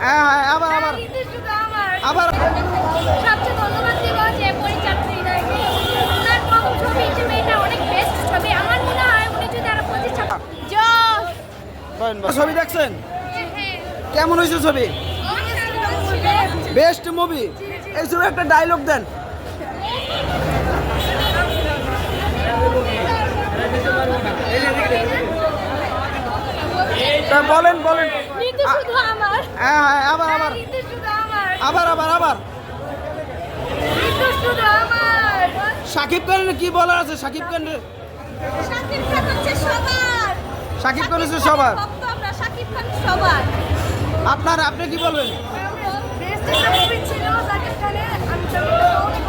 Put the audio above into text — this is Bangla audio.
হ্যাঁ হ্যাঁ, আবার আবার ঋতু শুধু আমার। আবার সবচেয়ে ধন্যবাদ দিব যে পরিচালনাকে। ওনার প্রথম ছবি হিসেবে এটা অনেক বেস্ট ছবি। আমার মনে হয় উনি যদি আরো 25 জশ। ছবি দেখছেন? হ্যাঁ। কেমন হয়েছে ছবি? Best movie. এই ছবি একটা ডায়লগ দেন। তা বলেন বলেন। ঋতু শুধু আমার। হ্যাঁ হ্যাঁ, আবার আবার ঋতু শুধু আমার। আবার আবার আবার ঋতু শুধু আমার। সাকিব খানের কি বলার আছে? সাকিব খানের শাকিব খান হচ্ছে সবার। সাকিব খান হচ্ছে সবার। ভক্ত আমরা, শাকিব খান সবার। আপনি কি বলবেন? বেস্ট একটা মুভি ছিল শাকিব খানের। আমি ছবিটা অনেক